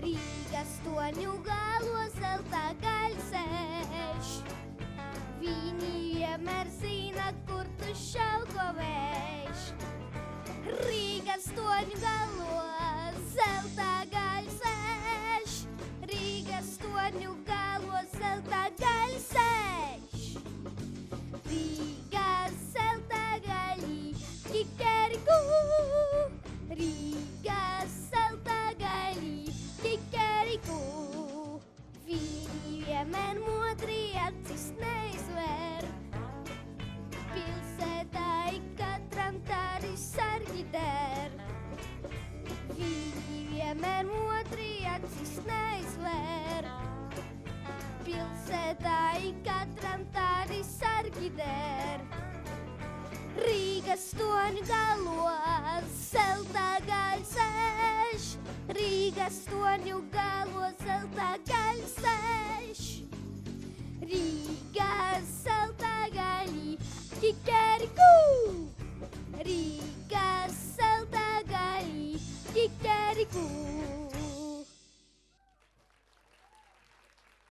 Rīga astoņu galos zelta gaļsēž. Viņi vienmēr zina, kur tu šauko vējš. Rīga astoņu galos zelta gaļsēž. Rīga astoņu galos zelta gaļsēž. Rīga zelta gaļi, kikeriku. Rīga zelta gaļi, kikeriku. Viņi vienmēr modri acis neizver. Pilsētai katram tāri sargi der. Viņi vienmēr modri acis neizver. Pilsētai katram tāri sargi der. Rīga astoņu galos zelta gaļsēž. Rīga astoņu galos zelta gaļsēž. Rīga zelta gaļi, kikeriku.